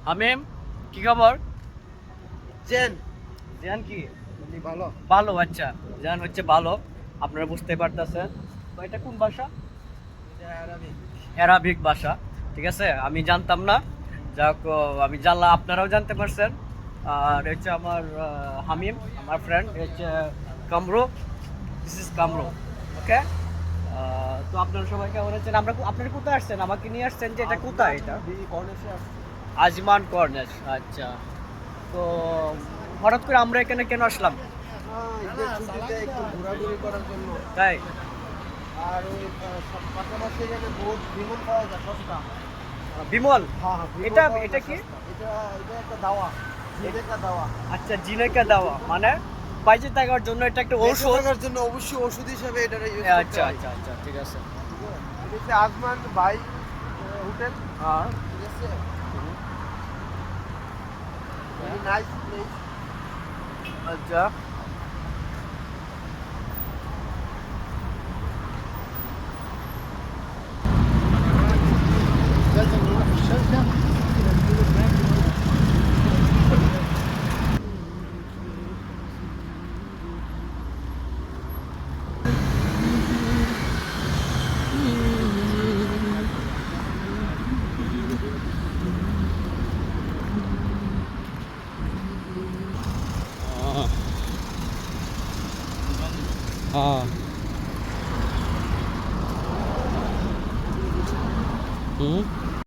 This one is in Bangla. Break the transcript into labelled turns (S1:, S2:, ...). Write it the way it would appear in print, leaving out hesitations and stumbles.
S1: হামিম, কি খবর?
S2: জেন
S1: জান কি
S2: ভালো।
S1: ভালো? আচ্ছা, জান হচ্ছে ভালো, আপনারা বুঝতে পারতেছেন। তো এটা কোন ভাষা? অ্যারাবিক ভাষা। ঠিক আছে, আমি জানতাম না। যাক, আমি জানলাম, আপনারাও জানতে পারছেন। আর হচ্ছে আমার হামিম, আমার ফ্রেন্ড হচ্ছে Kamru. This is Kamru. Okay. তো আপনারা সবাই কেমন আছেন? আপনারা কোথায় আসছেন? আমাকে নিয়ে আসছেন যে এটা কোথায়? এটা আজমান কর্নেশ। আচ্ছা, তো হঠাৎ করে আমরা এখানে কেন আসলাম?
S2: একটু ঘোরাঘুরি করার জন্য।
S1: তাই?
S2: আর ওই পাশাপাশি এখানে বহুত বিমল পাওয়া যায় সস্তা।
S1: বিমল?
S2: হ্যাঁ হ্যাঁ, বিমল
S1: এটা
S2: পাওয়া
S1: এটা
S2: যায়
S1: কি?
S2: সস্তা। এটা এটা একটা দাওয়া, জিনেকা দাওয়া।
S1: আচ্ছা, জিনেকা দাওয়া মানে বাইচে থাকার জন্য এটা একটা
S2: বেঁচে
S1: ঔষধ।
S2: থাকার জন্য অবশ্যই ওষুধ হিসেবে এটা ইউজ করতে
S1: আচ্ছা
S2: হয়।
S1: আচ্ছা আচ্ছা, ঠিক আছে।
S2: এটা হচ্ছে আজমান ভাই হোটেল।
S1: আর
S2: ঠিক আছে, নাইস প্লেস।
S1: আচ্ছা, হ্যাঁ, হুম।